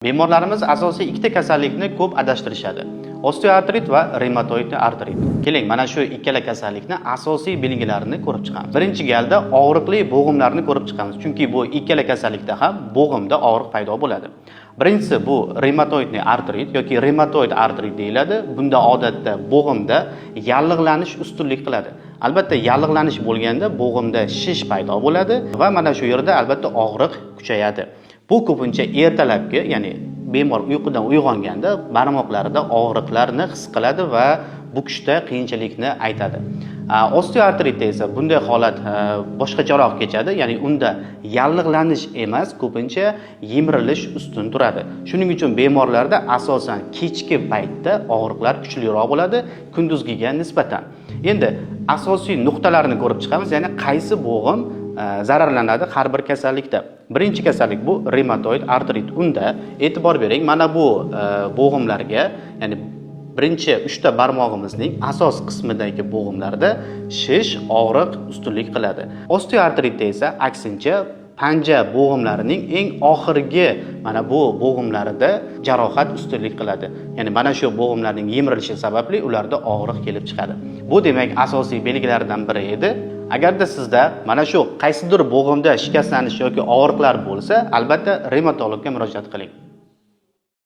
Bemorlarimiz asosiy ikkita kasallikni ko'p adashtirishadi. Osteoartrit va revmatoid artrit. Keling, mana shu ikkala kasallikni asosiy belgilarini ko'rib chiqamiz. Birinchi galda og'riqli bo'g'imlarni ko'rib chiqamiz, chunki bu ikkala kasallikda ham bo'g'imda og'riq paydo bo'ladi. Birinchisi bu revmatoid artrit yoki revmatoid artrit deyiladi. Bunda odatda bo'g'imda yallig'lanish ustunlik qiladi. Albatta, yallig'lanish bo'lganda bo'g'imda shish paydo bo'ladi va mana shu yerda albatta og'riq kuchayadi. Bu ko'pincha ertalabki, ya'ni bemor uyqudan uyg'onganda barmoqlarida og'riqlarni his qiladi va bukishda qiyinchilikni aytadi. Osteoartritda esa bunday holat boshqacharoq kechadi, ya'ni unda yallig'lanish emas, ko'pincha yemirilish ustun turadi. Shuning uchun bemorlarda asosan kechki paytda og'riqlar kuchliroq bo'ladi, kunduzgiga nisbatan. Endi asosiy nuqtalarni ko'rib chiqamiz, ya'ni qaysi bo'g'im zararlanadi har bir kasallikda. Birinchi kasallik bu revmatoid artrit. Unda e'tibor bering, mana bu bo'g'imlarga, ya'ni birinchi 3 ta barmog'imizning asos qismidagi bo'g'imlarda shish, og'riq ustunlik qiladi. Osteoartritda esa aksincha panja bo'g'imlarining eng oxirgi mana bu bo'g'imlarida jarohat ustunlik qiladi. Ya'ni mana shu bo'g'imlarning yemirilishi sababli ularda og'riq kelib chiqadi. Bu demak asosiy belgilardan biri edi. Agarda sizda mana shu qaysidir bo'g'imda shikastlanish yoki og'riqlar bo'lsa, albatta revmatologga murojaat qiling.